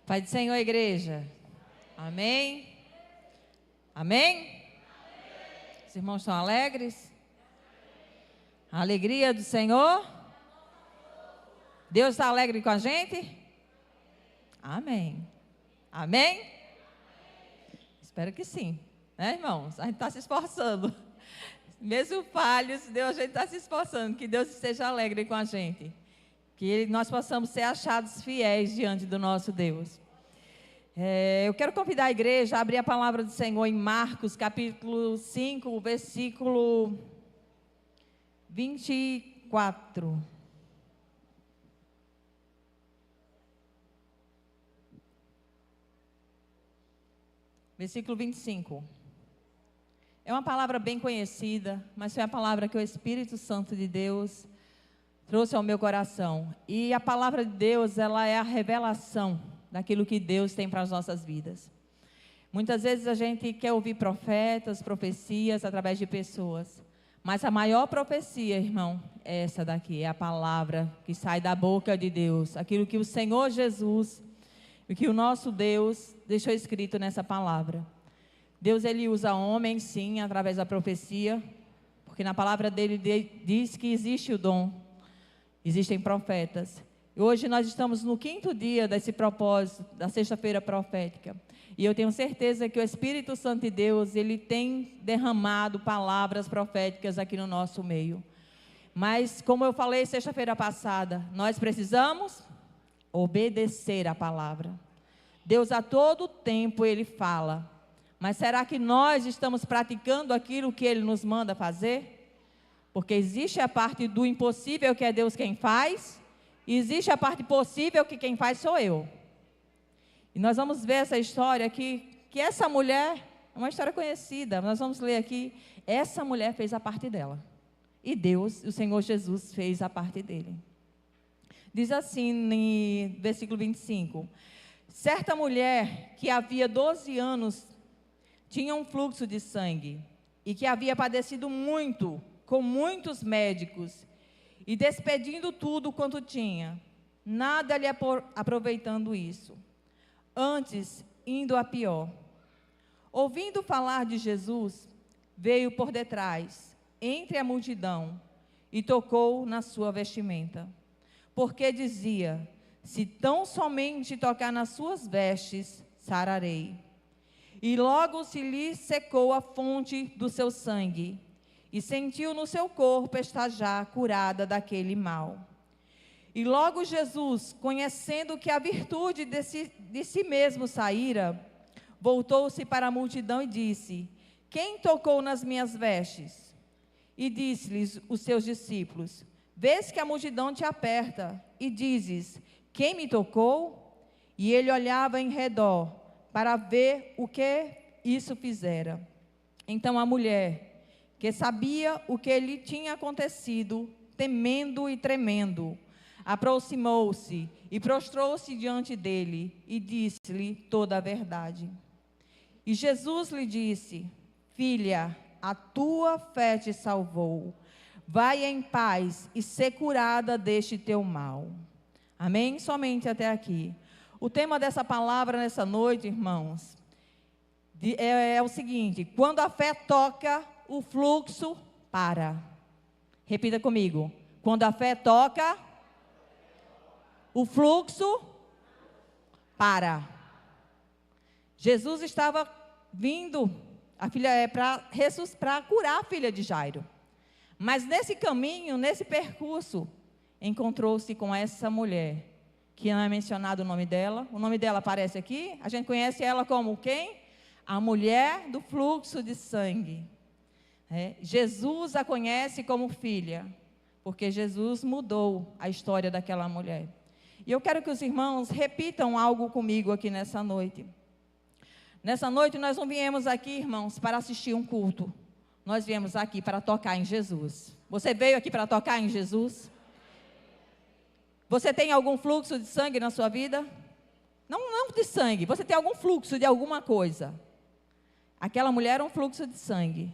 Pai do Senhor, igreja. Amém? Amém? Os irmãos estão alegres? A alegria do Senhor? Deus está alegre com a gente? Amém. Amém? Espero que sim. Né, irmãos? A gente está se esforçando. Mesmo falhos, a gente está se esforçando. Que Deus esteja alegre com a gente. Que nós possamos ser achados fiéis diante do nosso Deus. Eu quero convidar a igreja a abrir a palavra do Senhor em Marcos, capítulo 5, versículo 24. Versículo 25. É uma palavra bem conhecida, mas foi a palavra que o Espírito Santo de Deus trouxe ao meu coração. E a palavra de Deus, ela é a revelação daquilo que Deus tem para as nossas vidas. Muitas vezes a gente quer ouvir profetas, profecias através de pessoas. Mas a maior profecia, irmão, é essa daqui, é a palavra que sai da boca de Deus. Aquilo que o Senhor Jesus, o que o nosso Deus deixou escrito nessa palavra. Deus, ele usa homens, sim, através da profecia, porque na palavra dele diz que existe o dom, existem profetas. E hoje nós estamos no 5º dia desse propósito, da sexta-feira profética. E eu tenho certeza que o Espírito Santo de Deus, ele tem derramado palavras proféticas aqui no nosso meio. Mas, como eu falei sexta-feira passada, nós precisamos obedecer a palavra. Deus a todo tempo ele fala. Mas será que nós estamos praticando aquilo que ele nos manda fazer? Porque existe a parte do impossível, que é Deus quem faz, e existe a parte possível, que quem faz sou eu. E nós vamos ver essa história aqui, que essa mulher, é uma história conhecida, nós vamos ler aqui, essa mulher fez a parte dela. E Deus, o Senhor Jesus, fez a parte dele. Diz assim, no versículo 25, certa mulher que havia 12 anos, tinha um fluxo de sangue, e que havia padecido muito, com muitos médicos, e despedindo tudo quanto tinha, nada lhe aproveitando isso, antes indo a pior. Ouvindo falar de Jesus, veio por detrás, entre a multidão, e tocou na sua vestimenta, porque dizia, se tão somente tocar nas suas vestes, sararei. E logo se lhe secou a fonte do seu sangue, e sentiu no seu corpo estar já curada daquele mal. E logo Jesus, conhecendo que a virtude de si mesmo saíra, voltou-se para a multidão e disse, quem tocou nas minhas vestes? E disse-lhes os seus discípulos, vês que a multidão te aperta, e dizes, quem me tocou? E ele olhava em redor, para ver o que isso fizera. Então a mulher, que sabia o que lhe tinha acontecido, temendo e tremendo, aproximou-se e prostrou-se diante dele e disse-lhe toda a verdade. E Jesus lhe disse, filha, a tua fé te salvou, vai em paz e ser curada deste teu mal. Amém? Somente até aqui. O tema dessa palavra nessa noite, irmãos, é o seguinte, quando a fé toca, o fluxo para. Repita comigo. Quando a fé toca, o fluxo para. Jesus estava vindo para curar a filha de Jairo. Mas nesse caminho, nesse percurso, encontrou-se com essa mulher, que não é mencionado o nome dela. O nome dela aparece aqui. A gente conhece ela como quem? A mulher do fluxo de sangue. Jesus a conhece como filha, porque Jesus mudou a história daquela mulher. E eu quero que os irmãos repitam algo comigo aqui nessa noite. Nessa noite nós não viemos aqui, irmãos, para assistir um culto. Nós viemos aqui para tocar em Jesus. Você veio aqui para tocar em Jesus? Você tem algum fluxo de sangue na sua vida? Não de sangue, você tem algum fluxo de alguma coisa. Aquela mulher é um fluxo de sangue.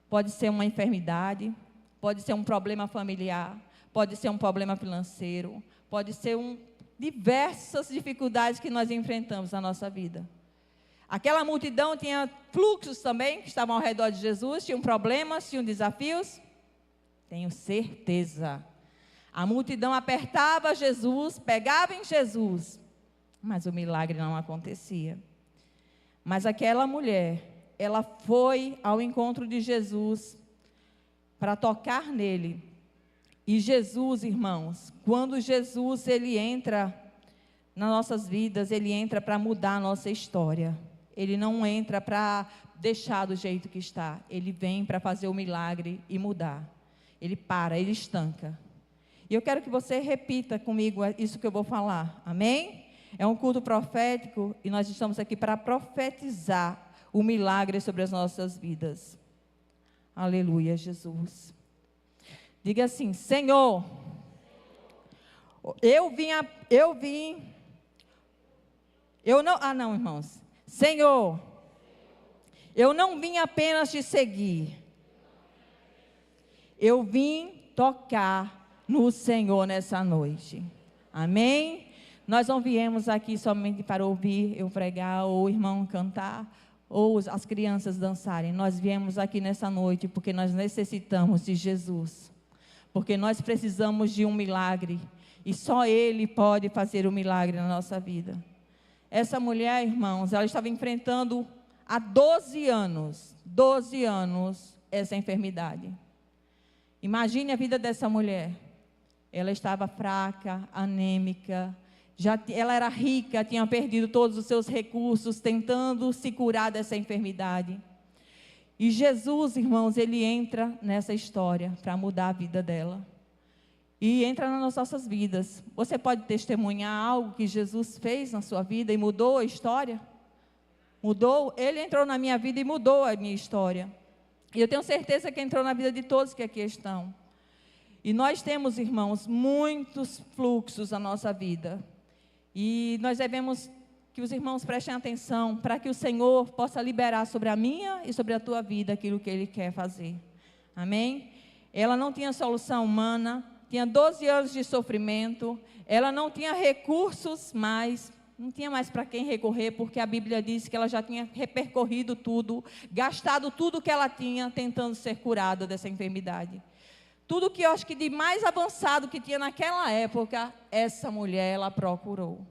Pode ser uma enfermidade, pode ser um problema familiar, pode ser um problema financeiro, pode ser diversas dificuldades que nós enfrentamos na nossa vida. Aquela multidão tinha fluxos também, que estavam ao redor de Jesus, tinham problemas, tinham desafios. Tenho certeza. A multidão apertava Jesus, pegava em Jesus, mas o milagre não acontecia. Mas aquela mulher, ela foi ao encontro de Jesus para tocar nele. E Jesus, irmãos, quando Jesus ele entra nas nossas vidas, ele entra para mudar a nossa história. Ele não entra para deixar do jeito que está. Ele vem para fazer o milagre e mudar. Ele para, ele estanca. E eu quero que você repita comigo isso que eu vou falar. Amém? É um culto profético e nós estamos aqui para profetizar o milagre sobre as nossas vidas. Aleluia, Jesus. Diga assim: Senhor, irmãos. Senhor, eu não vim apenas te seguir. Eu vim tocar no Senhor nessa noite. Amém? Nós não viemos aqui somente para ouvir eu pregar, ou o irmão cantar, ou as crianças dançarem. Nós viemos aqui nessa noite porque nós necessitamos de Jesus. Porque nós precisamos de um milagre. E só Ele pode fazer o milagre na nossa vida. Essa mulher, irmãos, ela estava enfrentando há 12 anos, essa enfermidade. Imagine a vida dessa mulher. Ela estava fraca, anêmica, ela era rica, tinha perdido todos os seus recursos, tentando se curar dessa enfermidade. E Jesus, irmãos, ele entra nessa história para mudar a vida dela. E entra nas nossas vidas. Você pode testemunhar algo que Jesus fez na sua vida e mudou a história? Mudou? Ele entrou na minha vida e mudou a minha história. E eu tenho certeza que entrou na vida de todos que aqui estão. E nós temos, irmãos, muitos fluxos na nossa vida. E nós devemos que os irmãos prestem atenção para que o Senhor possa liberar sobre a minha e sobre a tua vida aquilo que Ele quer fazer. Amém? Ela não tinha solução humana. Tinha 12 anos de sofrimento, ela não tinha recursos mais, não tinha mais para quem recorrer, porque a Bíblia diz que ela já tinha repercorrido tudo, gastado tudo que ela tinha, tentando ser curada dessa enfermidade. Tudo que eu acho que de mais avançado que tinha naquela época, essa mulher, ela procurou.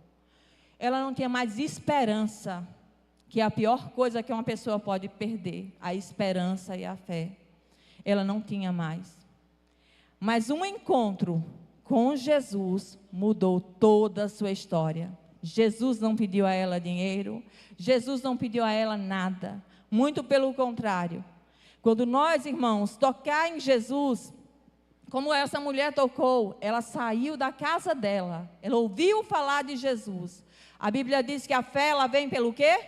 Ela não tinha mais esperança, que é a pior coisa que uma pessoa pode perder, a esperança e a fé. Ela não tinha mais. Mas um encontro com Jesus mudou toda a sua história. Jesus não pediu a ela dinheiro, Jesus não pediu a ela nada, muito pelo contrário. Quando nós, irmãos, tocar em Jesus, como essa mulher tocou, ela saiu da casa dela, ela ouviu falar de Jesus. A Bíblia diz que a fé, ela vem pelo quê?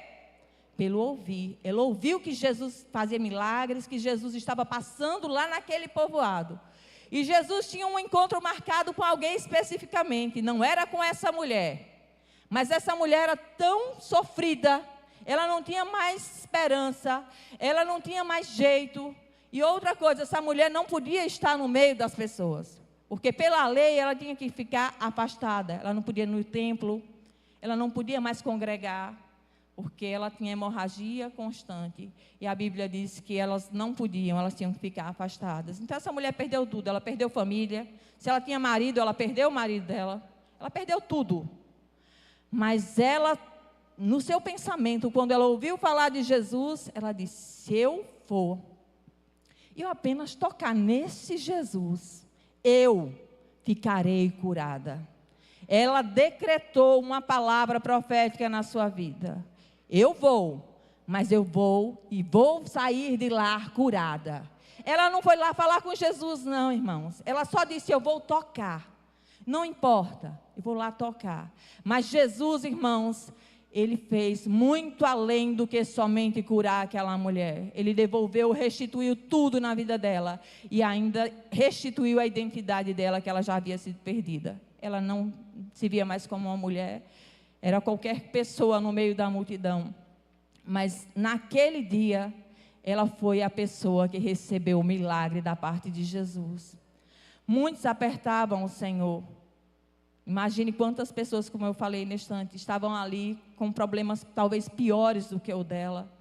Pelo ouvir. Ela ouviu que Jesus fazia milagres, que Jesus estava passando lá naquele povoado. E Jesus tinha um encontro marcado com alguém especificamente, não era com essa mulher. Mas essa mulher era tão sofrida, ela não tinha mais esperança, ela não tinha mais jeito. E outra coisa, essa mulher não podia estar no meio das pessoas, porque pela lei ela tinha que ficar afastada. Ela não podia ir no templo, ela não podia mais congregar, porque ela tinha hemorragia constante. E a Bíblia diz que elas não podiam, elas tinham que ficar afastadas. Então essa mulher perdeu tudo, ela perdeu família. Se ela tinha marido, ela perdeu o marido dela. Ela perdeu tudo. Mas ela, no seu pensamento, quando ela ouviu falar de Jesus, ela disse: se eu for, eu apenas tocar nesse Jesus, eu ficarei curada. Ela decretou uma palavra profética na sua vida. Eu vou, mas eu vou e vou sair de lá curada. Ela não foi lá falar com Jesus, não, irmãos. Ela só disse: eu vou tocar. Não importa, eu vou lá tocar. Mas Jesus, irmãos, Ele fez muito além do que somente curar aquela mulher. Ele devolveu, restituiu tudo na vida dela. E ainda restituiu a identidade dela, que ela já havia sido perdida. Ela não se via mais como uma mulher. Era qualquer pessoa no meio da multidão. Mas naquele dia, ela foi a pessoa que recebeu o milagre da parte de Jesus. Muitos apertavam o Senhor. Imagine quantas pessoas, como eu falei neste instante, estavam ali com problemas talvez piores do que o dela,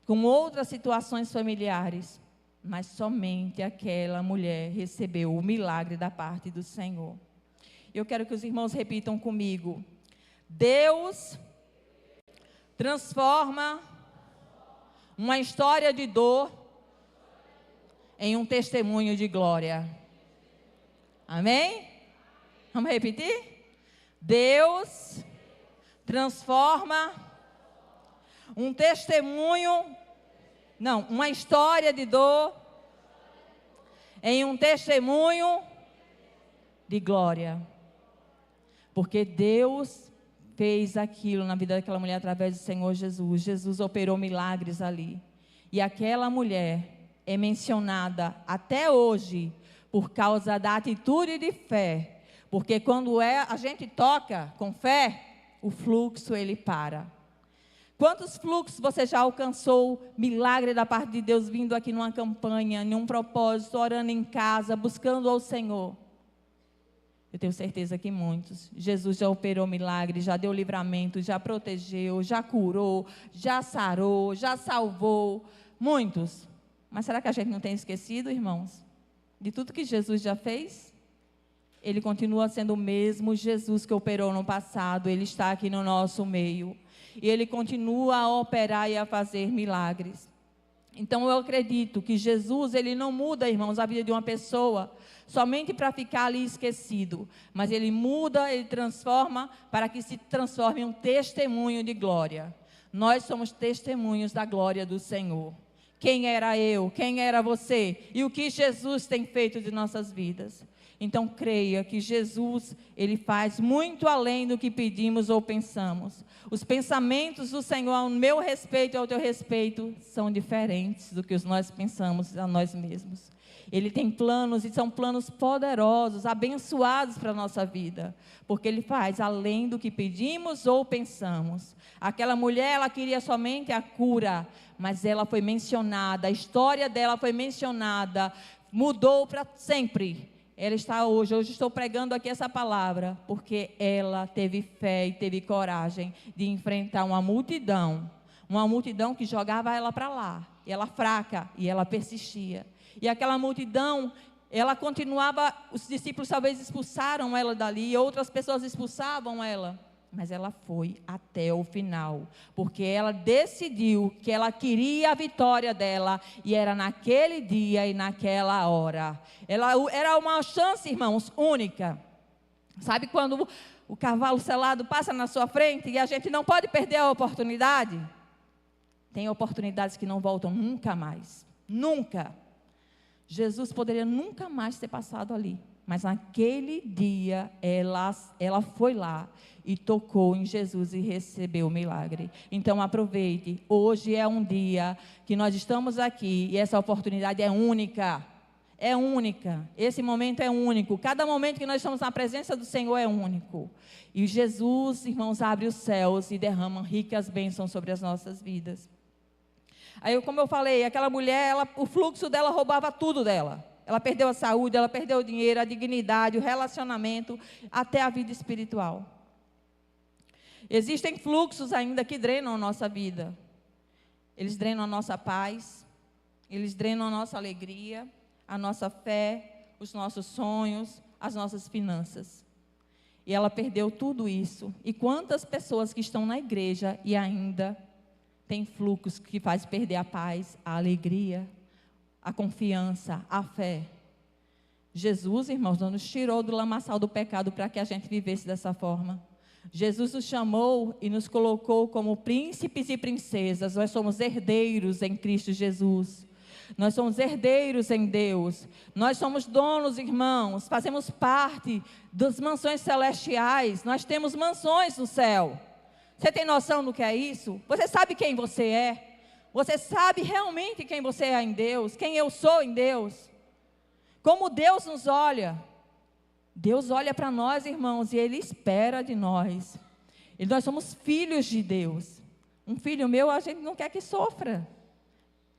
com outras situações familiares, mas somente aquela mulher recebeu o milagre da parte do Senhor. Eu quero que os irmãos repitam comigo: Deus transforma uma história de dor em um testemunho de glória. Amém? Vamos repetir? Deus transforma um testemunho, não, uma história de dor em um testemunho de glória. Porque Deus fez aquilo na vida daquela mulher através do Senhor Jesus. Jesus operou milagres ali. E aquela mulher é mencionada até hoje por causa da atitude de fé. Porque quando a gente toca com fé, o fluxo ele para. Quantos fluxos você já alcançou, milagre da parte de Deus, vindo aqui numa campanha, em um propósito, orando em casa, buscando ao Senhor? Eu tenho certeza que muitos. Jesus já operou milagre, já deu livramento, já protegeu, já curou, já sarou, já salvou. Muitos. Mas será que a gente não tem esquecido, irmãos, de tudo que Jesus já fez? Ele continua sendo o mesmo Jesus que operou no passado. Ele está aqui no nosso meio. E Ele continua a operar e a fazer milagres. Então eu acredito que Jesus, Ele não muda, irmãos, a vida de uma pessoa somente para ficar ali esquecido. Mas Ele muda, Ele transforma para que se transforme em um testemunho de glória. Nós somos testemunhos da glória do Senhor. Quem era eu? Quem era você? E o que Jesus tem feito de nossas vidas? Então creia que Jesus, Ele faz muito além do que pedimos ou pensamos. Os pensamentos do Senhor ao meu respeito e ao teu respeito são diferentes do que nós pensamos a nós mesmos. Ele tem planos e são planos poderosos, abençoados para a nossa vida. Porque Ele faz além do que pedimos ou pensamos. Aquela mulher, ela queria somente a cura, mas ela foi mencionada, a história dela foi mencionada, mudou para sempre. Ela está hoje estou pregando aqui essa palavra, porque ela teve fé e teve coragem de enfrentar uma multidão que jogava ela para lá, e ela fraca, e ela persistia. E aquela multidão, ela continuava, os discípulos talvez expulsaram ela dali, outras pessoas expulsavam ela, mas ela foi até o final, porque ela decidiu que ela queria a vitória dela, e era naquele dia e naquela hora. Ela era uma chance, irmãos, única. Sabe quando o cavalo selado passa na sua frente e a gente não pode perder a oportunidade? Tem oportunidades que não voltam nunca mais, nunca. Jesus poderia nunca mais ter passado ali, mas naquele dia ela foi lá e tocou em Jesus e recebeu o milagre. Então aproveite, hoje é um dia que nós estamos aqui e essa oportunidade é única. É única, esse momento é único. Cada momento que nós estamos na presença do Senhor é único. E Jesus, irmãos, abre os céus e derrama ricas bênçãos sobre as nossas vidas. Aí, como eu falei, aquela mulher, o fluxo dela roubava tudo dela. Ela perdeu a saúde, ela perdeu o dinheiro, a dignidade, o relacionamento, até a vida espiritual. Existem fluxos ainda que drenam a nossa vida. Eles drenam a nossa paz, eles drenam a nossa alegria, a nossa fé, os nossos sonhos, as nossas finanças. E ela perdeu tudo isso. E quantas pessoas que estão na igreja e ainda tem fluxos que faz perder a paz, a alegria, a confiança, a fé. Jesus, irmãos, não nos tirou do lamaçal do pecado para que a gente vivesse dessa forma. Jesus nos chamou e nos colocou como príncipes e princesas. Nós somos herdeiros em Cristo Jesus. Nós somos herdeiros em Deus. Nós somos donos, irmãos. Fazemos parte das mansões celestiais. Nós temos mansões no céu. Você tem noção do que é isso? Você sabe quem você é? Você sabe realmente quem você é em Deus? Quem eu sou em Deus? Como Deus nos olha? Deus olha para nós, irmãos, e Ele espera de nós. E nós somos filhos de Deus. Um filho meu, a gente não quer que sofra.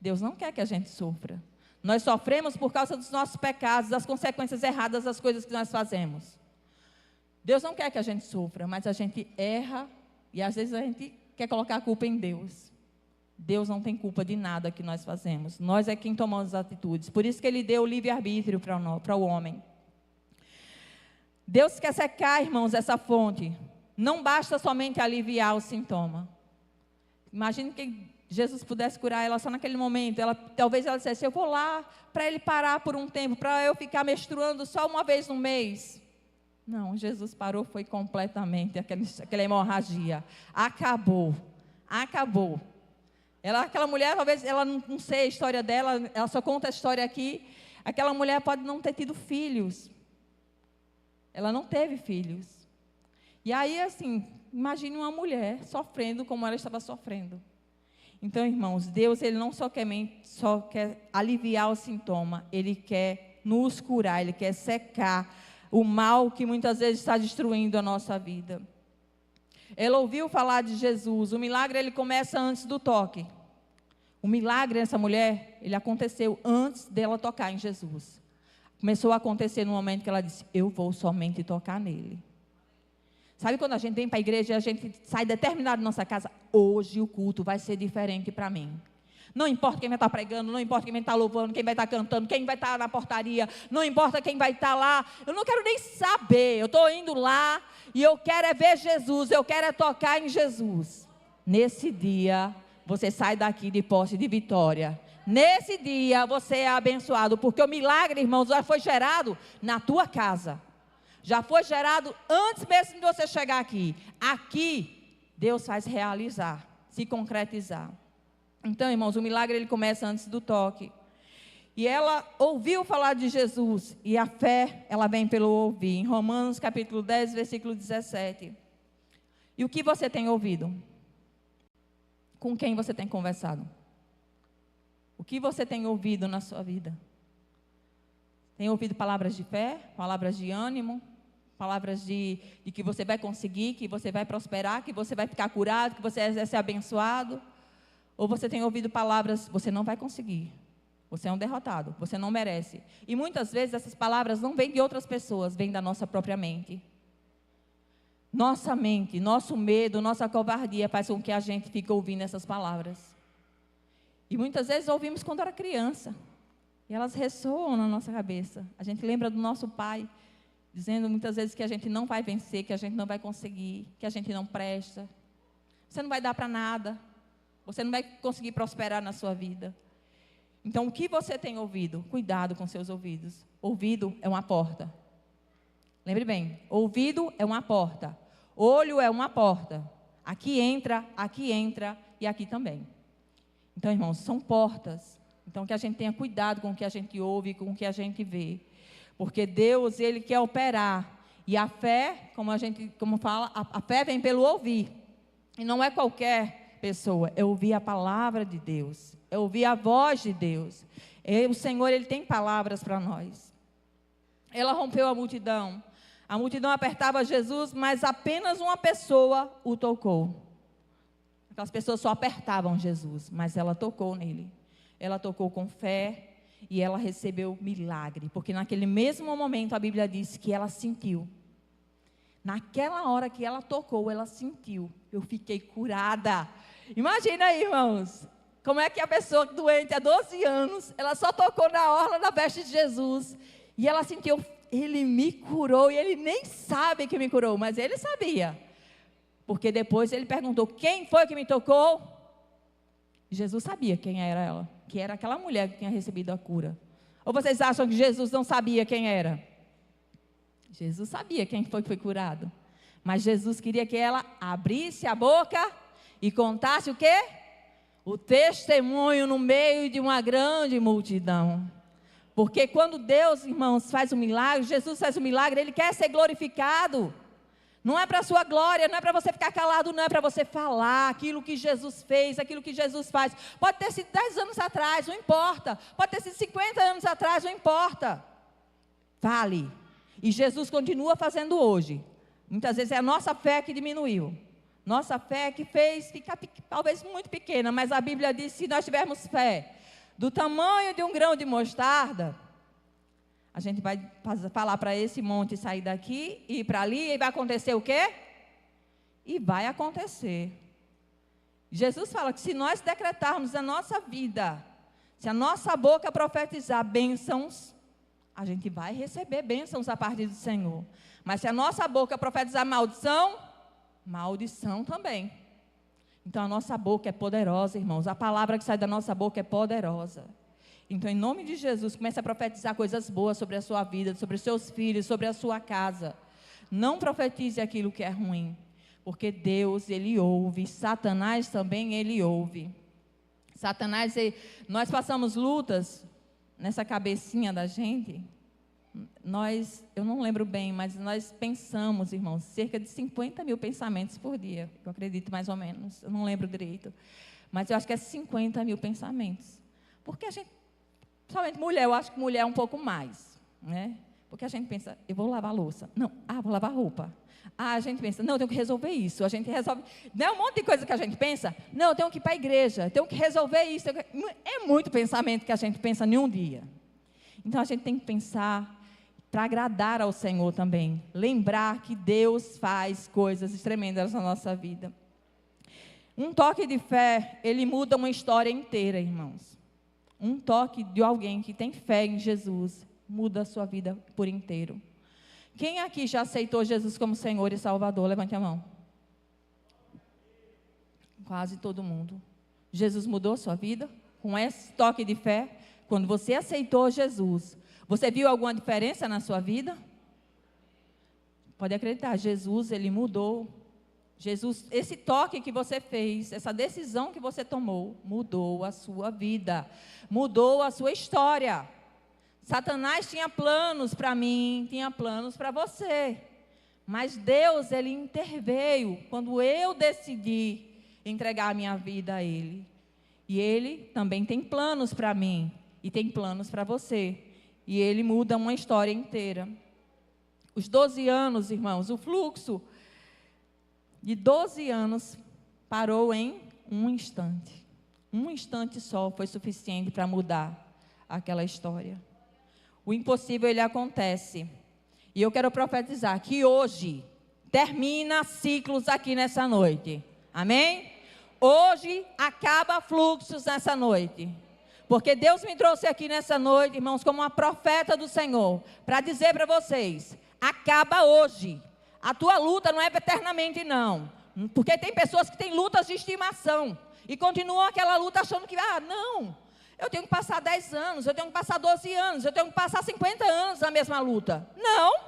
Deus não quer que a gente sofra. Nós sofremos por causa dos nossos pecados, das consequências erradas das coisas que nós fazemos. Deus não quer que a gente sofra, mas a gente erra e às vezes a gente quer colocar a culpa em Deus. Deus não tem culpa de nada que nós fazemos. Nós é quem tomamos as atitudes. Por isso que Ele deu o livre-arbítrio para o homem. Deus quer secar, irmãos, essa fonte. Não basta somente aliviar o sintoma. Imagine que Jesus pudesse curar ela só naquele momento. Talvez ela dissesse, eu vou lá para ele parar por um tempo, para eu ficar menstruando só uma vez no mês. Não, Jesus parou, foi completamente aquela hemorragia. Acabou. Aquela mulher, talvez, ela não sei a história dela, ela só conta a história aqui. Aquela mulher pode não ter tido filhos. Ela não teve filhos. E aí, assim, imagine uma mulher sofrendo como ela estava sofrendo. Então, irmãos, Deus, Ele não só quer aliviar o sintoma, Ele quer nos curar, Ele quer secar o mal que muitas vezes está destruindo a nossa vida. Ela ouviu falar de Jesus. O milagre, ele começa antes do toque. O milagre dessa mulher, ele aconteceu antes dela tocar em Jesus. Começou a acontecer no momento que ela disse, eu vou somente tocar nele. Sabe quando a gente vem para a igreja e a gente sai determinado da nossa casa, hoje o culto vai ser diferente para mim. Não importa quem vai estar pregando, não importa quem vai estar louvando, quem vai estar cantando, quem vai estar na portaria, não importa quem vai estar lá, eu não quero nem saber, eu estou indo lá e eu quero é ver Jesus, eu quero é tocar em Jesus. Nesse dia, você sai daqui de posse de vitória. Nesse dia, você é abençoado, porque o milagre, irmãos, já foi gerado na tua casa. Já foi gerado antes mesmo de você chegar aqui. Aqui, Deus faz realizar, se concretizar. Então, irmãos, o milagre ele começa antes do toque. E ela ouviu falar de Jesus. E a fé, ela vem pelo ouvir. Em Romanos capítulo 10, versículo 17. E o que você tem ouvido? Com quem você tem conversado? O que você tem ouvido na sua vida? Tem ouvido palavras de fé? Palavras de ânimo? Palavras de que você vai conseguir, que você vai prosperar, que você vai ficar curado, que você vai ser abençoado? Ou você tem ouvido palavras, você não vai conseguir, você é um derrotado, você não merece. E muitas vezes essas palavras não vêm de outras pessoas, vêm da nossa própria mente. Nossa mente, nosso medo, nossa covardia faz com que a gente fique ouvindo essas palavras. E muitas vezes ouvimos quando era criança, e elas ressoam na nossa cabeça. A gente lembra do nosso pai, dizendo muitas vezes que a gente não vai vencer, que a gente não vai conseguir, que a gente não presta. Você não vai dar para nada. Você não vai conseguir prosperar na sua vida. Então, o que você tem ouvido? Cuidado com seus ouvidos. Ouvido é uma porta. Lembre bem, ouvido é uma porta. Olho é uma porta. Aqui entra e aqui também. Então, irmãos, são portas. Então, que a gente tenha cuidado com o que a gente ouve, com o que a gente vê. Porque Deus, Ele quer operar. E a fé, como fala, a fé vem pelo ouvir. E não é qualquer pessoa, é ouvir a palavra de Deus, é ouvir a voz de Deus. O Senhor, Ele tem palavras para nós. Ela rompeu a multidão apertava Jesus, mas apenas uma pessoa o tocou. Aquelas pessoas só apertavam Jesus, mas ela tocou nele. Ela tocou com fé e ela recebeu milagre, porque naquele mesmo momento a Bíblia diz que ela sentiu. Naquela hora que ela tocou, ela sentiu. Eu fiquei curada. Imagina aí, irmãos, como é que a pessoa doente há 12 anos, ela só tocou na orla da veste de Jesus, e ela sentiu, Ele me curou, e Ele nem sabe que me curou, mas Ele sabia, porque depois Ele perguntou, quem foi que me tocou? Jesus sabia quem era ela, que era aquela mulher que tinha recebido a cura. Ou vocês acham que Jesus não sabia quem era? Jesus sabia quem foi que foi curado, mas Jesus queria que ela abrisse a boca e contasse o quê? O testemunho no meio de uma grande multidão. Porque quando Deus, irmãos, faz um milagre, Jesus faz um milagre, Ele quer ser glorificado. Não é para a sua glória, não é para você ficar calado, não é para você falar aquilo que Jesus fez, aquilo que Jesus faz. Pode ter sido 10 anos atrás, não importa. Pode ter sido 50 anos atrás, não importa. Fale. E Jesus continua fazendo hoje. Muitas vezes é a nossa fé que diminuiu. Nossa fé que fez ficar talvez muito pequena, mas a Bíblia diz que se nós tivermos fé do tamanho de um grão de mostarda, A gente vai falar para esse monte sair daqui e ir para ali, e vai acontecer o quê? E vai acontecer. Jesus fala que se nós decretarmos a nossa vida, se a nossa boca profetizar bênçãos, a gente vai receber bênçãos a partir do Senhor. Mas se a nossa boca profetizar maldição, maldição também. Então a nossa boca é poderosa, irmãos. A palavra que sai da nossa boca é poderosa. Então, em nome de Jesus, comece a profetizar coisas boas sobre a sua vida, sobre os seus filhos, sobre a sua casa. Não profetize aquilo que é ruim, porque Deus, Ele ouve. Satanás também, Ele ouve. Satanás, nós passamos lutas nessa cabecinha da gente. Eu não lembro bem, mas nós pensamos, irmãos, cerca de 50 mil pensamentos por dia. Eu acredito mais ou menos, eu não lembro direito. Mas eu acho que é 50 mil pensamentos. Porque a gente, principalmente mulher, eu acho que mulher é um pouco mais, né? Porque a gente pensa, eu vou lavar a louça. Não, vou lavar roupa. A gente pensa, não, eu tenho que resolver isso. A gente resolve, não é um monte de coisa que a gente pensa? Não, eu tenho que ir para a igreja, eu tenho que resolver isso. É muito pensamento que a gente pensa em um dia. Então a gente tem que pensar para agradar ao Senhor também. Lembrar que Deus faz coisas tremendas na nossa vida. Um toque de fé, ele muda uma história inteira, irmãos. Um toque de alguém que tem fé em Jesus muda a sua vida por inteiro. Quem aqui já aceitou Jesus como Senhor e Salvador? Levante a mão. Quase todo mundo. Jesus mudou a sua vida com esse toque de fé? Quando você aceitou Jesus, você viu alguma diferença na sua vida? Pode acreditar, Jesus, Ele mudou. Jesus, esse toque que você fez, essa decisão que você tomou, mudou a sua vida, mudou a sua história. Satanás tinha planos para mim, tinha planos para você. Mas Deus, Ele interveio quando eu decidi entregar a minha vida a Ele. E Ele também tem planos para mim e tem planos para você. E Ele muda uma história inteira. Os 12 anos, irmãos, o fluxo de 12 anos parou em um instante. Um instante só foi suficiente para mudar aquela história. O impossível, ele acontece. E eu quero profetizar que hoje termina ciclos aqui nessa noite. Amém? Hoje acaba fluxos nessa noite. Porque Deus me trouxe aqui nessa noite, irmãos, como uma profeta do Senhor, para dizer para vocês, acaba hoje. A tua luta não é eternamente, não. Porque tem pessoas que têm lutas de estimação e continuam aquela luta achando que, não, eu tenho que passar 10 anos, eu tenho que passar 12 anos, eu tenho que passar 50 anos na mesma luta. Não.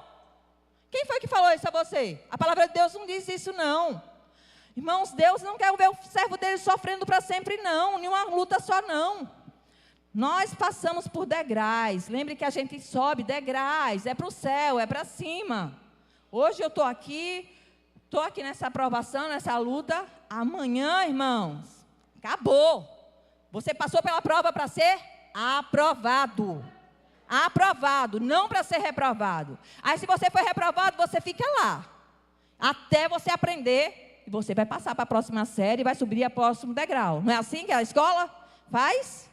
Quem foi que falou isso a você? A palavra de Deus não diz isso, não. Irmãos, Deus não quer ver o servo dele sofrendo para sempre, não. Nenhuma luta só, não. Nós passamos por degraus. Lembre que a gente sobe degraus, é para o céu, é para cima. Hoje eu estou aqui nessa aprovação, nessa luta. Amanhã, irmãos, acabou. Você passou pela prova para ser aprovado. Aprovado, não para ser reprovado. Aí se você foi reprovado, você fica lá. Até você aprender, e você vai passar para a próxima série e vai subir a próximo degrau. Não é assim que a escola faz?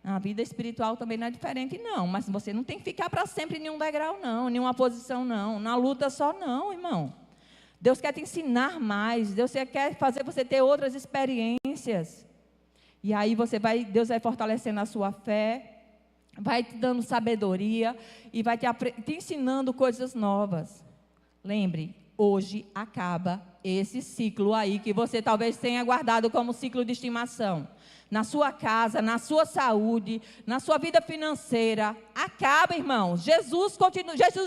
A vida espiritual também não é diferente, não. Mas você não tem que ficar para sempre em nenhum degrau, não. Em nenhuma posição, não. Na luta só, não, irmão. Deus quer te ensinar mais. Deus quer fazer você ter outras experiências. E aí Deus vai fortalecendo a sua fé, vai te dando sabedoria e vai te ensinando coisas novas. Lembre, hoje acaba esse ciclo aí que você talvez tenha guardado como ciclo de estimação. Na sua casa, na sua saúde, na sua vida financeira. Acaba, irmãos. Jesus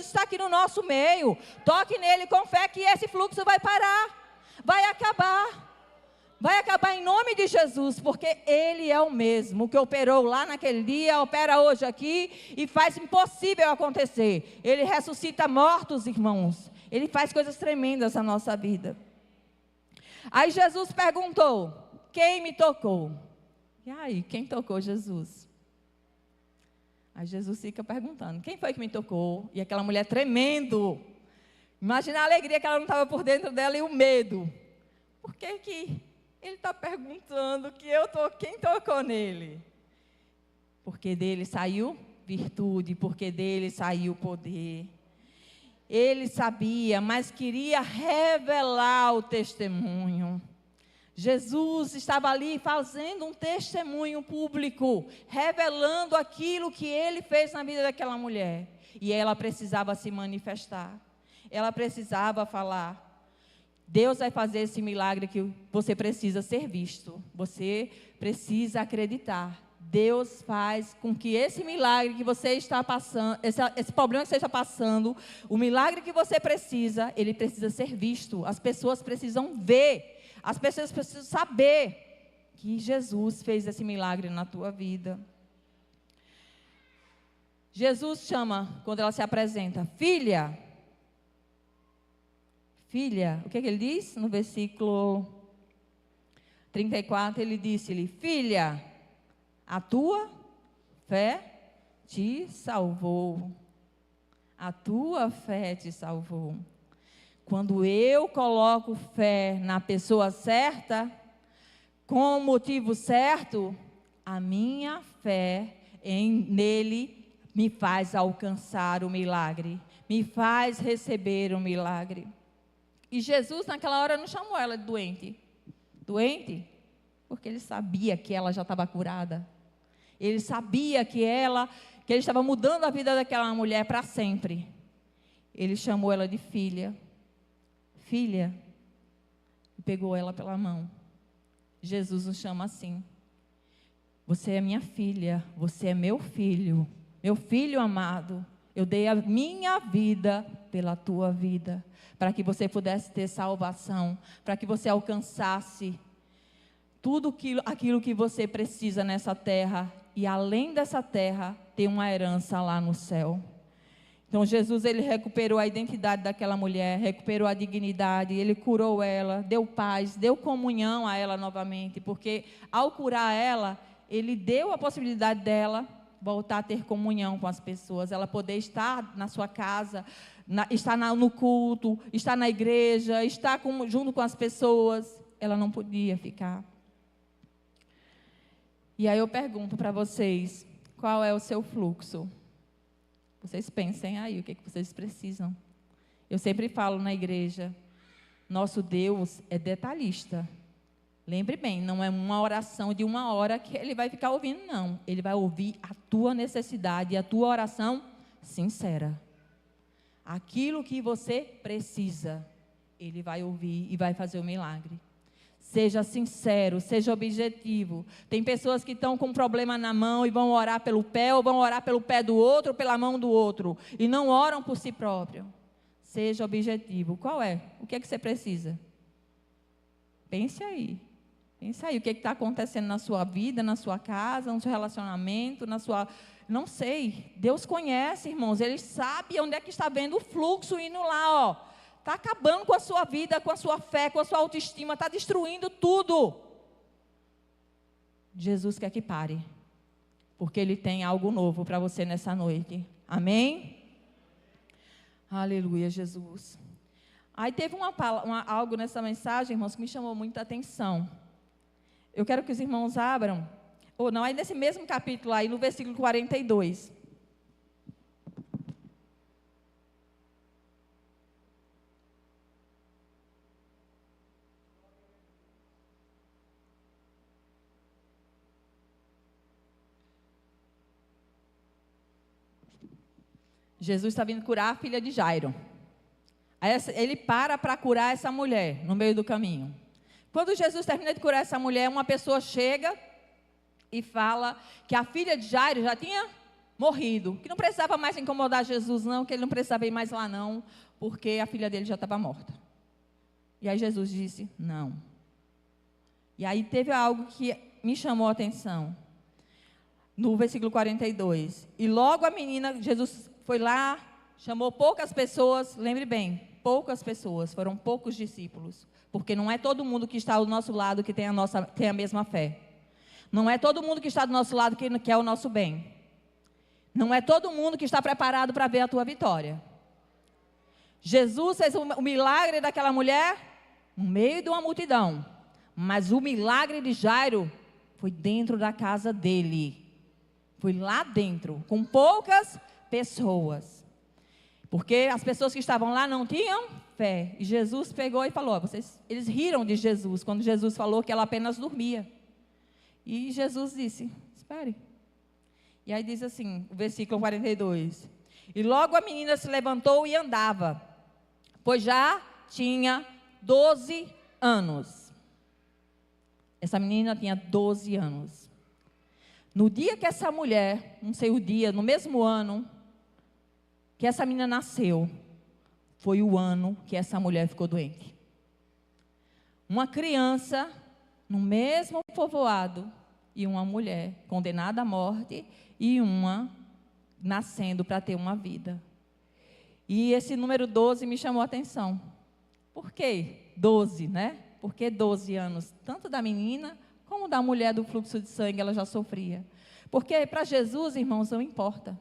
está aqui no nosso meio. Toque nele com fé que esse fluxo vai parar. Vai acabar. Vai acabar em nome de Jesus, porque Ele é o mesmo que operou lá naquele dia, opera hoje aqui e faz impossível acontecer. Ele ressuscita mortos, irmãos. Ele faz coisas tremendas na nossa vida. Aí Jesus perguntou, quem me tocou? E aí, quem tocou Jesus? Aí Jesus fica perguntando, quem foi que me tocou? E aquela mulher tremendo. Imagina a alegria que ela não estava por dentro dela e o medo. Por que que ele está perguntando quem tocou nele? Porque dele saiu virtude, porque dele saiu o poder. Ele sabia, mas queria revelar o testemunho. Jesus estava ali fazendo um testemunho público, revelando aquilo que ele fez na vida daquela mulher. E ela precisava se manifestar. Ela precisava falar. Deus vai fazer esse milagre que você precisa ser visto. Você precisa acreditar. Deus faz com que esse milagre que você está passando, esse problema que você está passando, o milagre que você precisa, ele precisa ser visto. As pessoas precisam ver. As pessoas precisam saber que Jesus fez esse milagre na tua vida. Jesus chama, quando ela se apresenta, filha. Filha, o que ele diz? No versículo 34, ele disse-lhe, filha, a tua fé te salvou. A tua fé te salvou. Quando eu coloco fé na pessoa certa, com o motivo certo, a minha fé nele me faz alcançar o milagre, me faz receber o milagre. E Jesus naquela hora não chamou ela de doente. Doente? Porque ele sabia que ela já estava curada. Ele sabia que ele estava mudando a vida daquela mulher para sempre. Ele chamou ela de filha. Filha, e pegou ela pela mão. Jesus nos chama assim. Você é minha filha, você é meu filho amado. Eu dei a minha vida pela tua vida, para que você pudesse ter salvação, para que você alcançasse tudo aquilo que você precisa nessa terra, e além dessa terra, ter uma herança lá no céu. Então Jesus, ele recuperou a identidade daquela mulher, recuperou a dignidade, ele curou ela, deu paz, deu comunhão a ela novamente, porque ao curar ela, ele deu a possibilidade dela voltar a ter comunhão com as pessoas, ela poder estar na sua casa, estar no culto, estar na igreja, estar junto com as pessoas. Ela não podia ficar. E aí eu pergunto para vocês, qual é o seu fluxo? Vocês pensem aí, o que vocês precisam. Eu sempre falo na igreja, nosso Deus é detalhista. Lembre bem, não é uma oração de 1 hora que ele vai ficar ouvindo, não. Ele vai ouvir a tua necessidade e a tua oração sincera. Aquilo que você precisa, ele vai ouvir e vai fazer o milagre. Seja sincero, seja objetivo. Tem pessoas que estão com um problema na mão e vão orar pelo pé, ou vão orar pelo pé do outro, ou pela mão do outro, e não oram por si próprio. Seja objetivo. Qual é? O que é que você precisa? Pense aí. Pense aí, o que está acontecendo na sua vida, na sua casa, no seu relacionamento, Não sei. Deus conhece, irmãos. Ele sabe onde é que está vendo o fluxo indo lá, ó. Está acabando com a sua vida, com a sua fé, com a sua autoestima, está destruindo tudo. Jesus quer que pare, porque Ele tem algo novo para você nessa noite. Amém? Aleluia, Jesus. Aí teve algo nessa mensagem, irmãos, que me chamou muita atenção. Eu quero que os irmãos abram, ou não, aí nesse mesmo capítulo aí, no versículo 42. Jesus está vindo curar a filha de Jairo. Aí ele para curar essa mulher no meio do caminho. Quando Jesus termina de curar essa mulher, uma pessoa chega e fala que a filha de Jairo já tinha morrido, que não precisava mais incomodar Jesus não, que ele não precisava ir mais lá não, porque a filha dele já estava morta. E aí Jesus disse, não. E aí teve algo que me chamou a atenção. No versículo 42. E logo a menina, Jesus foi lá, chamou poucas pessoas, lembre bem, poucas pessoas, foram poucos discípulos, porque não é todo mundo que está ao nosso lado que tem a mesma fé. Não é todo mundo que está do nosso lado que quer o nosso bem. Não é todo mundo que está preparado para ver a tua vitória. Jesus fez o milagre daquela mulher no meio de uma multidão, mas o milagre de Jairo foi dentro da casa dele. Foi lá dentro, com poucas pessoas. Porque as pessoas que estavam lá não tinham fé. E Jesus pegou e falou, eles riram de Jesus, quando Jesus falou que ela apenas dormia. E Jesus disse, espere. E aí diz assim, o versículo 42. E logo a menina se levantou e andava, pois já tinha 12 anos. Essa menina tinha 12 anos. No dia que essa mulher, não sei o dia, no mesmo ano que essa menina nasceu, foi o ano que essa mulher ficou doente. Uma criança no mesmo povoado e uma mulher condenada à morte e uma nascendo para ter uma vida. E esse número 12 me chamou a atenção. Por quê? 12, né? Por que 12 anos? Tanto da menina como da mulher do fluxo de sangue, ela já sofria. Porque para Jesus, irmãos, não importa.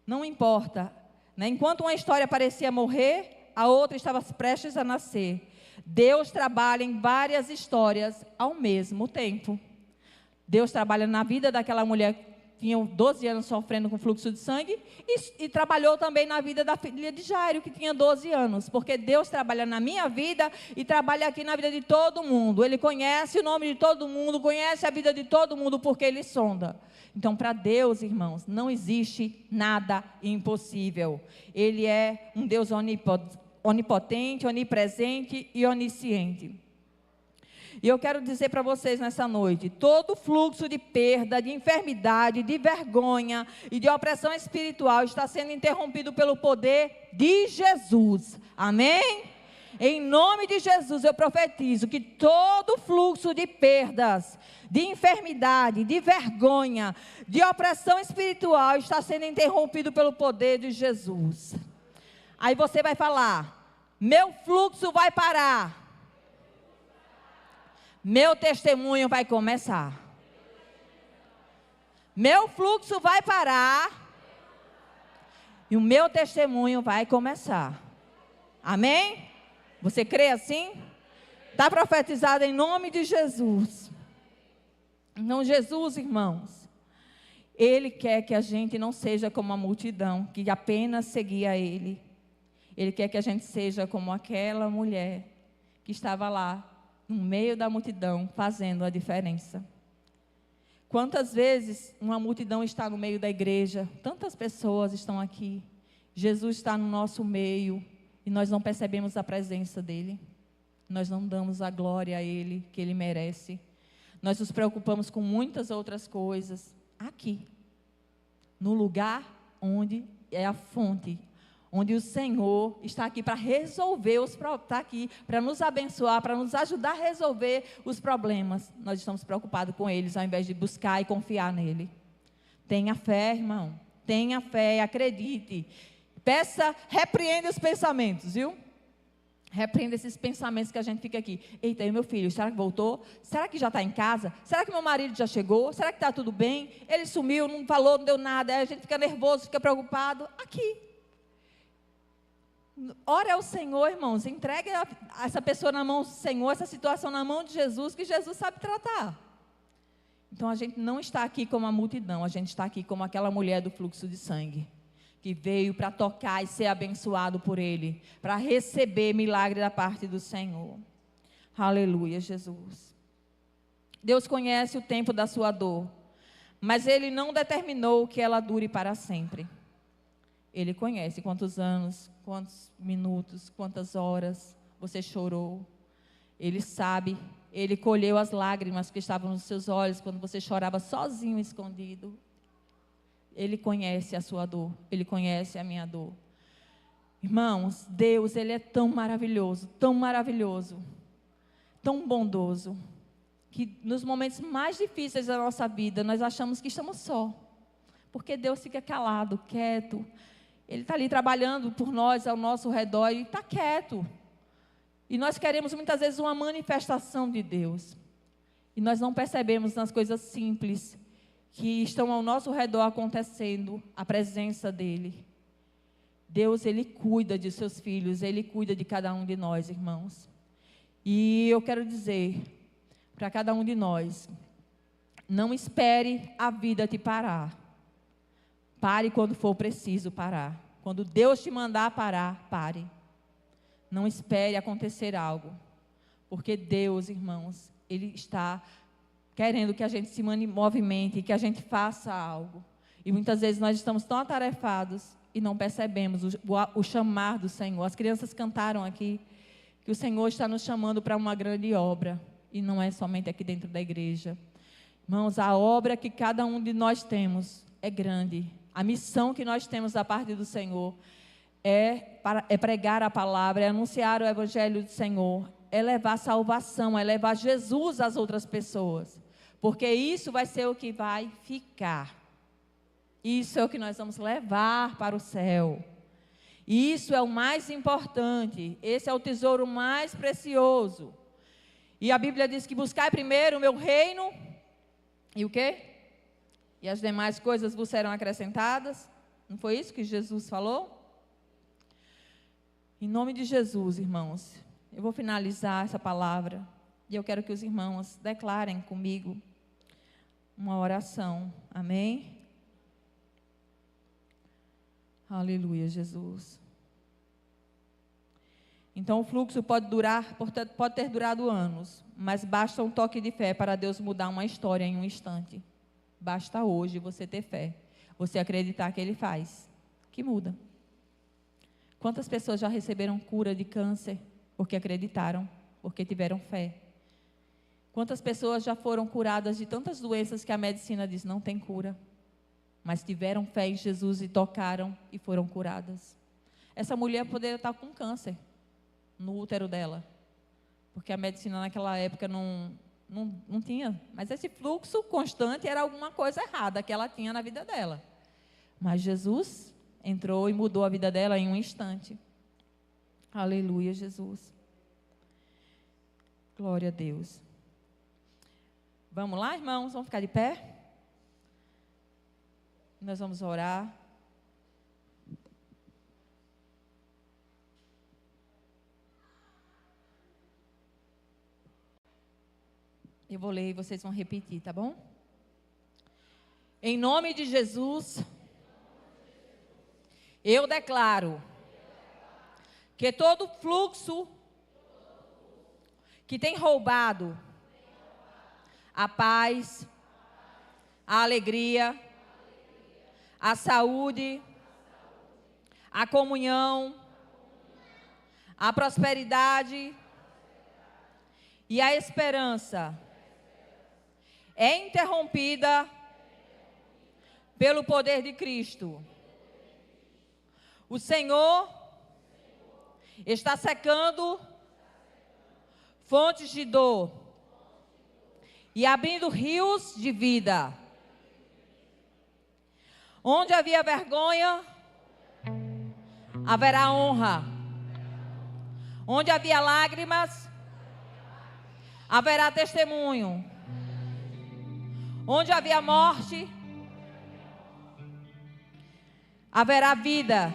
Não importa. Né? Enquanto uma história parecia morrer, a outra estava prestes a nascer. Deus trabalha em várias histórias ao mesmo tempo. Deus trabalha na vida daquela mulher que tinha 12 anos sofrendo com fluxo de sangue e trabalhou também na vida da filha de Jairo, que tinha 12 anos. Porque Deus trabalha na minha vida e trabalha aqui na vida de todo mundo. Ele conhece o nome de todo mundo, conhece a vida de todo mundo porque Ele sonda. Então, para Deus, irmãos, não existe nada impossível. Ele é um Deus onipotente, onipresente e onisciente. E eu quero dizer para vocês nessa noite, todo fluxo de perda, de enfermidade, de vergonha e de opressão espiritual está sendo interrompido pelo poder de Jesus. Amém? Em nome de Jesus eu profetizo que todo fluxo de perdas, de enfermidade, de vergonha, de opressão espiritual está sendo interrompido pelo poder de Jesus. Aí você vai falar, meu fluxo vai parar. Meu testemunho vai começar. Meu fluxo vai parar. E o meu testemunho vai começar. Amém? Você crê assim? Está profetizado em nome de Jesus. Então, Jesus, irmãos, Ele quer que a gente não seja como a multidão, que apenas seguia Ele. Ele quer que a gente seja como aquela mulher que estava lá, no meio da multidão, fazendo a diferença. Quantas vezes uma multidão está no meio da igreja, tantas pessoas estão aqui, Jesus está no nosso meio, e nós não percebemos a presença dEle, nós não damos a glória a Ele, que Ele merece, nós nos preocupamos com muitas outras coisas, aqui, no lugar onde é a fonte, onde o Senhor está aqui para resolver está aqui para nos abençoar, para nos ajudar a resolver os problemas. Nós estamos preocupados com eles, ao invés de buscar e confiar nele. Tenha fé, irmão. Tenha fé, acredite. Peça, repreenda os pensamentos, viu? Repreenda esses pensamentos que a gente fica aqui. Eita, e meu filho, será que voltou? Será que já está em casa? Será que meu marido já chegou? Será que está tudo bem? Ele sumiu, não falou, não deu nada. Aí a gente fica nervoso, fica preocupado. Aqui. Ore ao Senhor, irmãos, entregue essa pessoa na mão do Senhor, essa situação na mão de Jesus, que Jesus sabe tratar. Então a gente não está aqui como a multidão, a gente está aqui como aquela mulher do fluxo de sangue, que veio para tocar e ser abençoado por Ele, para receber milagre da parte do Senhor. Aleluia, Jesus. Deus conhece o tempo da sua dor, mas Ele não determinou que ela dure para sempre. Ele conhece quantos anos, quantos minutos, quantas horas você chorou. Ele sabe, Ele colheu as lágrimas que estavam nos seus olhos quando você chorava sozinho, escondido. Ele conhece a sua dor, Ele conhece a minha dor. Irmãos, Deus, Ele é tão maravilhoso, tão bondoso, que nos momentos mais difíceis da nossa vida, nós achamos que estamos só. Porque Deus fica calado, quieto. Ele está ali trabalhando por nós, ao nosso redor, e está quieto. E nós queremos muitas vezes uma manifestação de Deus. E nós não percebemos nas coisas simples que estão ao nosso redor acontecendo a presença dEle. Deus, Ele cuida de seus filhos, Ele cuida de cada um de nós, irmãos. E eu quero dizer para cada um de nós, Não espere a vida te parar. Pare quando for preciso parar. Quando Deus te mandar parar, pare. Não espere acontecer algo. Porque Deus, irmãos, Ele está querendo que a gente se movimente, que a gente faça algo. E muitas vezes nós estamos tão atarefados e não percebemos o chamar do Senhor. As crianças cantaram aqui que o Senhor está nos chamando para uma grande obra. E não é somente aqui dentro da igreja. Irmãos, a obra que cada um de nós temos é grande. A missão que nós temos da parte do Senhor é pregar a palavra, é anunciar o evangelho do Senhor, é levar salvação, é levar Jesus às outras pessoas. Porque isso vai ser o que vai ficar. Isso é o que nós vamos levar para o céu. Isso é o mais importante. Esse é o tesouro mais precioso. E a Bíblia diz que buscai primeiro o meu reino. E o quê? E as demais coisas vos serão acrescentadas. Não foi isso que Jesus falou? Em nome de Jesus, irmãos, eu vou finalizar essa palavra. E eu quero que os irmãos declarem comigo uma oração. Amém? Aleluia, Jesus. Então o fluxo pode ter durado anos, mas basta um toque de fé para Deus mudar uma história em um instante. Basta hoje você ter fé, você acreditar que Ele faz, que muda. Quantas pessoas já receberam cura de câncer porque acreditaram, porque tiveram fé? Quantas pessoas já foram curadas de tantas doenças que a medicina diz não tem cura, mas tiveram fé em Jesus e tocaram e foram curadas? Essa mulher poderia estar com câncer no útero dela, porque a medicina naquela época não tinha, mas esse fluxo constante era alguma coisa errada que ela tinha na vida dela. Mas Jesus entrou e mudou a vida dela em um instante. Aleluia, Jesus. Glória a Deus. Vamos lá, irmãos, vamos ficar de pé? Nós vamos orar. Eu vou ler e vocês vão repetir, tá bom? Em nome de Jesus, eu declaro que todo fluxo que tem roubado a paz, a alegria, a saúde, a comunhão, a prosperidade e a esperança é interrompida pelo poder de Cristo. O Senhor está secando fontes de dor e abrindo rios de vida. Onde havia vergonha, haverá honra. Onde havia lágrimas, haverá testemunho. Onde havia morte, haverá vida.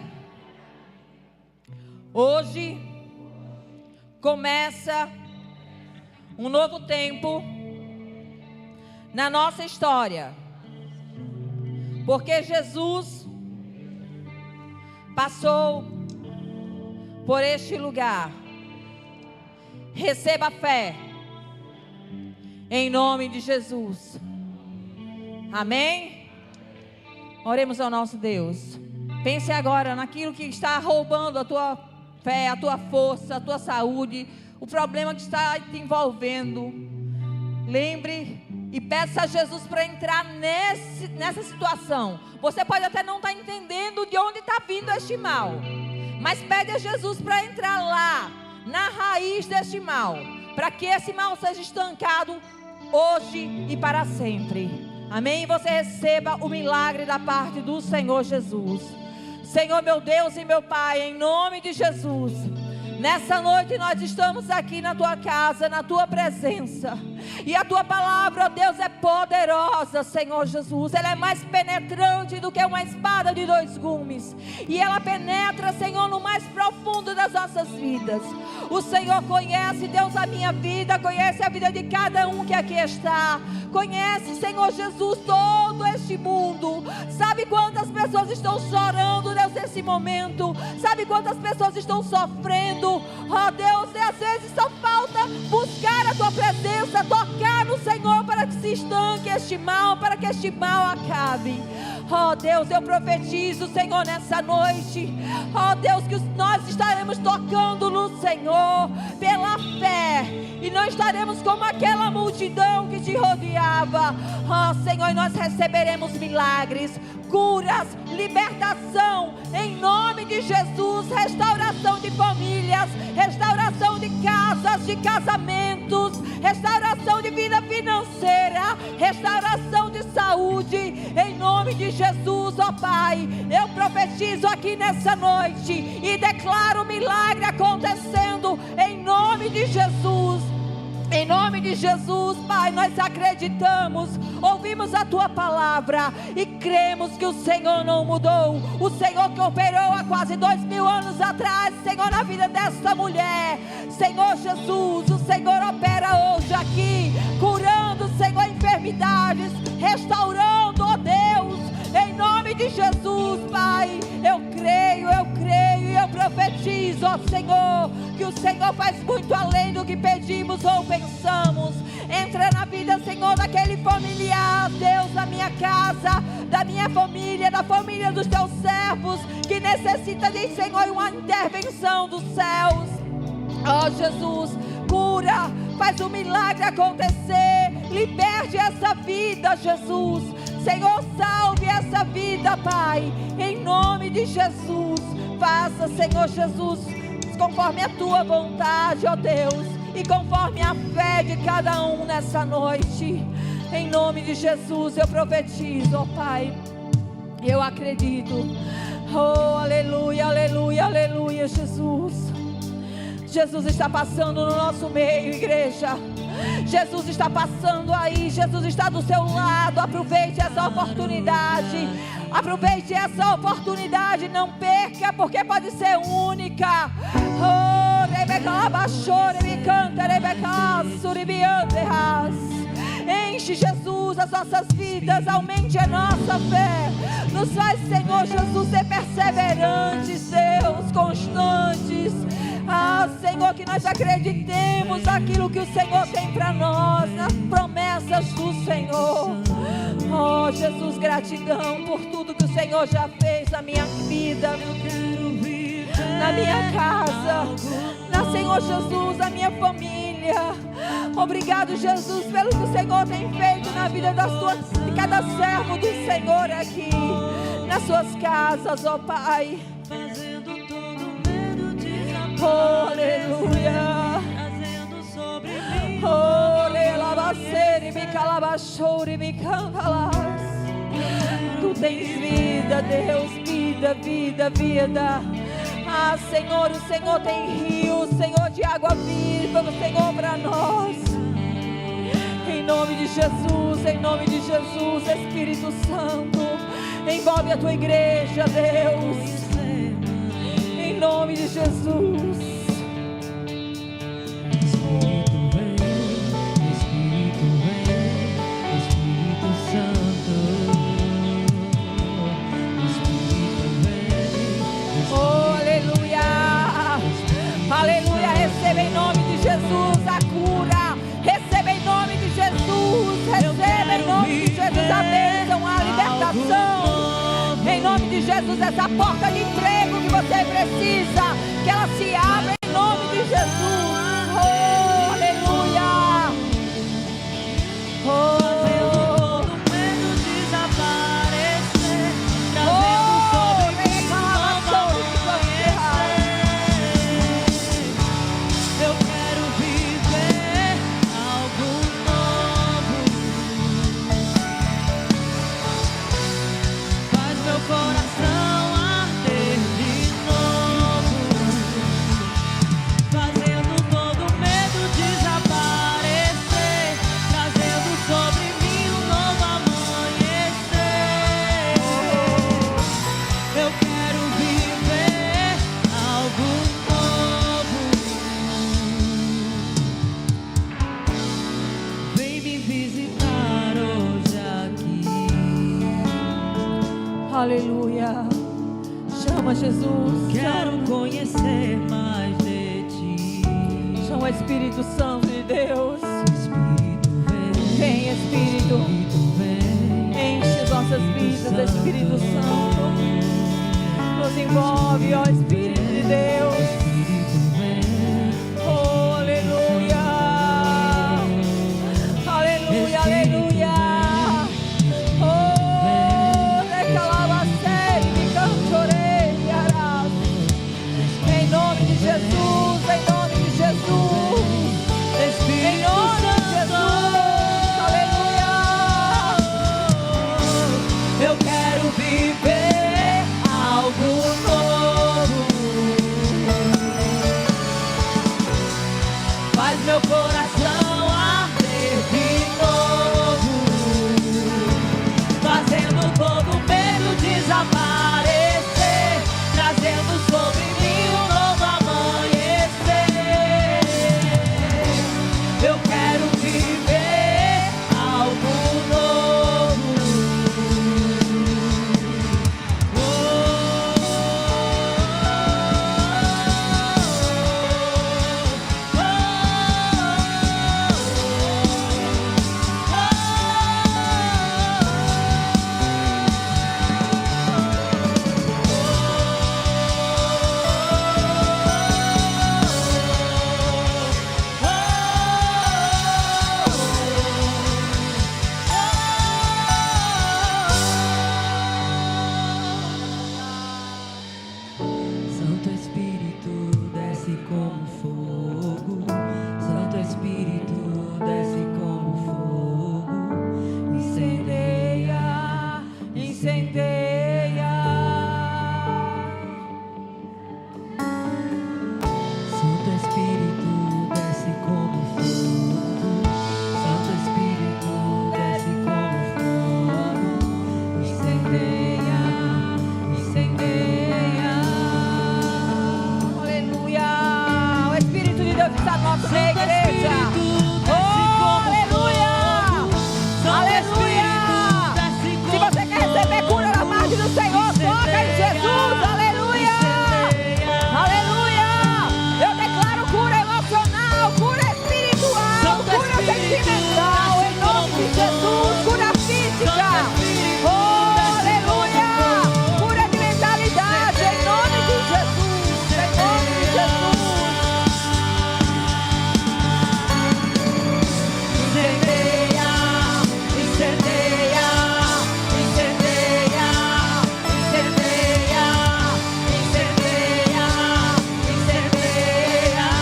Hoje começa um novo tempo na nossa história, porque Jesus passou por este lugar. Receba fé em nome de Jesus. Amém? Oremos ao nosso Deus. Pense agora naquilo que está roubando a tua fé, a tua força, a tua saúde, o problema que está te envolvendo. Lembre e peça a Jesus para entrar nessa situação. Você pode até não estar entendendo de onde está vindo este mal, mas pede a Jesus para entrar lá, na raiz deste mal, para que esse mal seja estancado hoje e para sempre. Amém? E você receba o milagre da parte do Senhor Jesus. Senhor, meu Deus e meu Pai, em nome de Jesus, nessa noite nós estamos aqui na tua casa, na tua presença. E a tua palavra, ó Deus, é poderosa, Senhor Jesus. Ela é mais penetrante do que uma espada de 2 gumes. E ela penetra, Senhor, no mais profundo das nossas vidas. O Senhor conhece, Deus, a minha vida, conhece a vida de cada um que aqui está. Conhece, Senhor Jesus, todo este mundo. Sabe quantas pessoas estão chorando, Deus, nesse momento. Sabe quantas pessoas estão sofrendo. Ó Deus, e às vezes só falta buscar a tua presença, tocar no Senhor para que se estanque este mal, para que este mal acabe. Ó Deus, eu profetizo, Senhor, nessa noite, ó Deus, que nós estaremos tocando no Senhor pela fé, e não estaremos como aquela multidão que te rodeava. Ó Senhor, e nós receberemos milagres, curas, libertação, em nome de Jesus, restauração de famílias, restauração de casas, de casamentos, restauração de vida financeira, restauração de saúde, em nome de Jesus, ó Pai. Eu profetizo aqui nessa noite e declaro o milagre acontecendo em nome de Jesus. Em nome de Jesus, Pai, nós acreditamos, ouvimos a Tua palavra e cremos que o Senhor não mudou. O Senhor que operou há quase 2000 anos atrás, Senhor, na vida desta mulher. Senhor Jesus, o Senhor opera hoje aqui, curando, Senhor, enfermidades, restaurando, ó Deus, em nome de Jesus, Pai. Eu creio e eu profetizo, ó Senhor, que o Senhor faz muito além do que pedimos ou pensamos. Entra na vida, Senhor, daquele familiar, Deus, da minha casa, da minha família, da família dos teus servos, que necessita de, Senhor, uma intervenção dos céus. Ó Jesus, cura, faz um milagre acontecer, liberte essa vida, Jesus. Senhor, salve essa vida, Pai, em nome de Jesus. Faça, Senhor Jesus, conforme a tua vontade, ó Deus, e conforme a fé de cada um nessa noite. Em nome de Jesus eu profetizo, ó Pai. Eu acredito. Oh, aleluia, aleluia, aleluia, Jesus. Jesus está passando no nosso meio, igreja. Jesus está passando aí, Jesus está do seu lado. Aproveite essa oportunidade. Aproveite essa oportunidade, não perca, porque pode ser única. Oh, Rebeca, Bachore, me canta, Rebeca, Suribianderras. Enche, Jesus, as nossas vidas, aumente a nossa fé. Nos faz, Senhor Jesus, ser perseverantes, Deus, constantes. Ah, Senhor, que nós acreditemos naquilo que o Senhor tem para nós, nas promessas do Senhor. Oh, Jesus, gratidão por tudo que o Senhor já fez na minha vida, na minha casa, na, Senhor Jesus, na minha família. Obrigado, Jesus, pelo que o Senhor tem feito na vida de cada servo do Senhor aqui, nas suas casas, ó Pai. Oh, aleluia. Oh, lelabacere, me calabachore, me cantalas. Tu tens vida, Deus, vida, vida, vida. Ah, Senhor, o Senhor tem rio, Senhor, de água viva, o Senhor para nós. Em nome de Jesus, Espírito Santo, envolve a tua igreja, Deus. Em nome de Jesus. Espírito vem, Espírito Santo. Espírito vem. Oh, aleluia. Aleluia. Receba em nome de Jesus a cura. Receba em nome de Jesus. Receba em nome de Jesus a bênção, a libertação. Em nome de Jesus, essa porta de emprego que você precisa, que ela se abra em nome de Jesus. Oh, aleluia. Oh, Aleluia. Chama Jesus. Quero conhecer mais de ti. Chama o Espírito Santo de Deus. Espírito vem. Vem, Espírito. Espírito vem. Enche as nossas vidas, Espírito Santo. Nos envolve, ó Espírito de Deus. Espírito vem. Oh, aleluia. Aleluia, aleluia. Oh, decalava série, me cantorei, arás. Em nome de Jesus, em nome de Jesus. Em nome de Jesus. Aleluia. Eu quero viver algo novo. Faz meu coração arder de novo, fazendo todo medo desaparecer, trazendo sobre mim um novo amanhecer. Eu quero viver algo novo. Santo Espírito desce como fogo. Santo Espírito desce como fogo. Incendeia, incendeia. Santo Espírito desce como fogo. Santo Espírito desce como fogo. Incendeia, incendeia. Aleluia. O Espírito de Deus está na nossa igreja. Oh, aleluia. Aleluia. Se você quer receber cura da parte do Senhor, toca em Jesus. Aleluia. Aleluia. Eu declaro cura emocional, cura espiritual, cura sentimental, em nome de Jesus, cura física. Oh, aleluia. Cura de mentalidade, em nome de Jesus, em nome de Jesus. Incendeia, incendeia, incendeia, incendeia, incendeia, incendeia.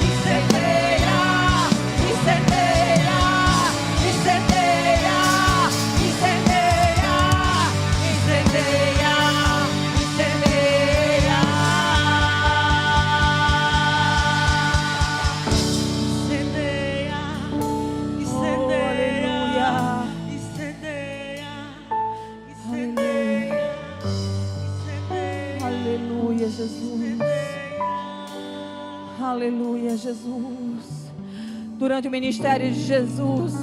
Incendeia, incendeia, incendeia, incendeia, incendeia, Aleluia, Jesus. Aleluia, Jesus. Durante o ministério de Jesus,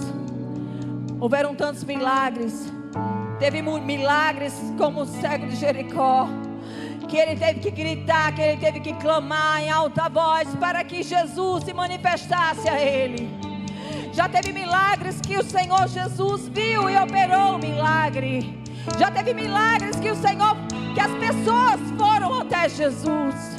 houveram tantos milagres. Teve milagres como o cego de Jericó, que ele teve que gritar, que ele teve que clamar em alta voz para que Jesus se manifestasse a ele. Já teve milagres que o Senhor Jesus viu e operou o milagre. Já teve milagres que o Senhor, que as pessoas foram até Jesus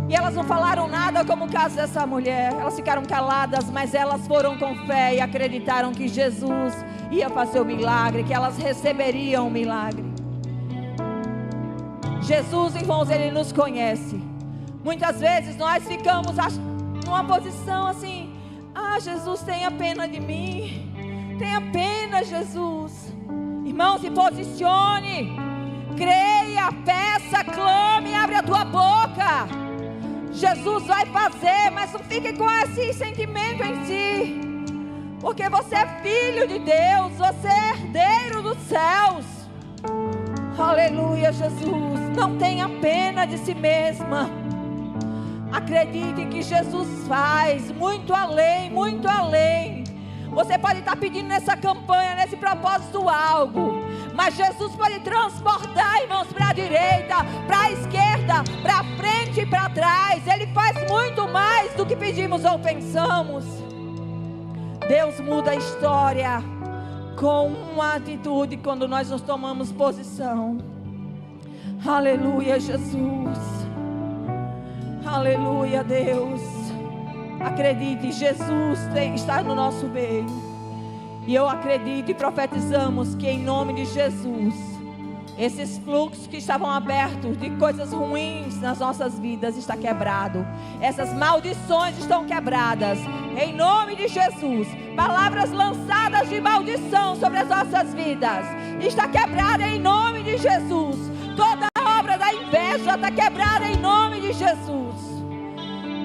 e elas não falaram nada, como o caso dessa mulher. Elas ficaram caladas, mas elas foram com fé e acreditaram que Jesus ia fazer o milagre, que elas receberiam o milagre. Jesus, irmãos, Ele nos conhece. Muitas vezes nós ficamos numa posição assim: ah, Jesus, tenha pena de mim, tenha pena, Jesus. Irmão, se posicione, creia, peça, clame, abre a tua boca. Jesus vai fazer, mas não fique com esse sentimento em si, porque você é filho de Deus, você é herdeiro dos céus. Aleluia, Jesus. Não tenha pena de si mesma. Acredite que Jesus faz muito além, Você pode estar pedindo nessa campanha, nesse propósito algo, mas Jesus pode transportar, irmãos, para a direita, para a esquerda, para a frente e para trás. Ele faz muito mais do que pedimos ou pensamos. Deus muda a história com uma atitude quando nós nos tomamos posição. Aleluia, Jesus. Aleluia, Deus. Acredite, Jesus está no nosso meio. E eu acredito e profetizamos que em nome de Jesus, esses fluxos que estavam abertos de coisas ruins nas nossas vidas está quebrado. Essas maldições estão quebradas. Em nome de Jesus, palavras lançadas de maldição sobre as nossas vidas está quebrada em nome de Jesus. Toda obra da inveja está quebrada em nome de Jesus.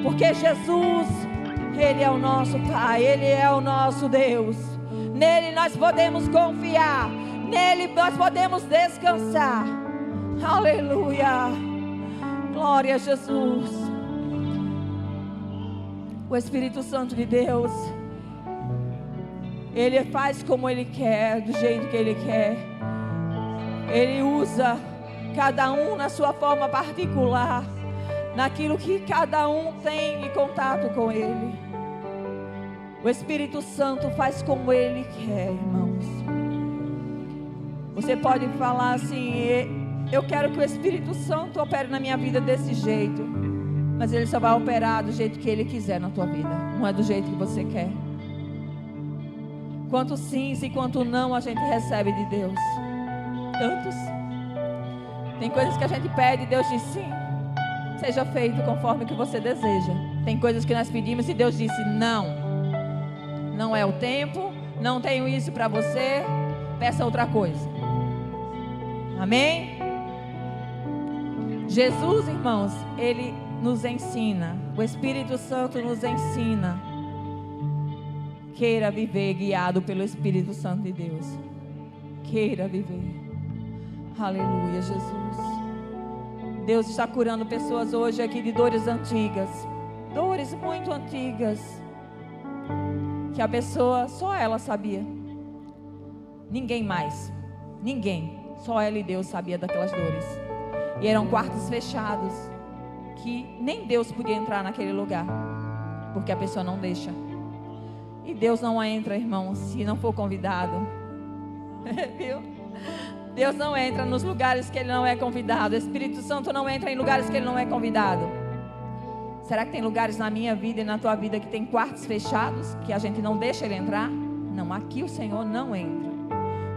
Porque Jesus, Ele é o nosso Pai, Ele é o nosso Deus. Nele nós podemos confiar, nele nós podemos descansar. Aleluia. Glória a Jesus. O Espírito Santo de Deus, Ele faz como Ele quer, do jeito que Ele quer. Ele usa cada um na sua forma particular, naquilo que cada um tem de contato com Ele. O Espírito Santo faz como Ele quer, irmãos. Você pode falar assim: eu quero que o Espírito Santo opere na minha vida desse jeito. Mas Ele só vai operar do jeito que Ele quiser na tua vida, não é do jeito que você quer. Quanto sim e quanto não a gente recebe de Deus. Tantos. Tem coisas que a gente pede e Deus diz sim, seja feito conforme o que você deseja. Tem coisas que nós pedimos e Deus disse não, não é o tempo, não tenho isso para você, peça outra coisa. Amém? Jesus, irmãos, Ele nos ensina, o Espírito Santo nos ensina. Queira viver guiado pelo Espírito Santo de Deus. Queira viver. Aleluia, Jesus. Deus está curando pessoas hoje aqui de dores antigas, dores muito antigas, que a pessoa, só ela sabia, ninguém mais, ninguém, só ela e Deus sabia daquelas dores. E eram quartos fechados, que nem Deus podia entrar naquele lugar, porque a pessoa não deixa. E Deus não entra, irmãos, se não for convidado. Viu? Deus não entra nos lugares que Ele não é convidado. O Espírito Santo não entra em lugares que Ele não é convidado. Será que tem lugares na minha vida e na tua vida que tem quartos fechados, que a gente não deixa Ele entrar? Não, aqui o Senhor não entra,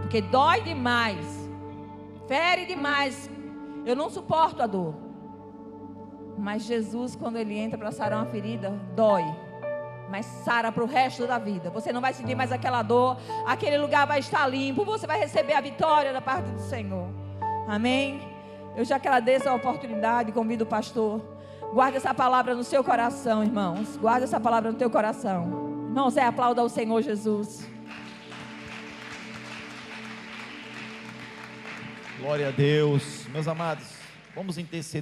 porque dói demais, fere demais. Eu não suporto a dor, mas Jesus, quando Ele entra para sarar uma ferida, dói, mas sara para o resto da vida. Você não vai sentir mais aquela dor, aquele lugar vai estar limpo, você vai receber a vitória da parte do Senhor. Amém? Eu já agradeço a oportunidade, convido o pastor, guarde essa palavra no seu coração, irmãos, guarde essa palavra no teu coração. Irmãos, aplauda ao Senhor Jesus. Glória a Deus. Meus amados, vamos interceder.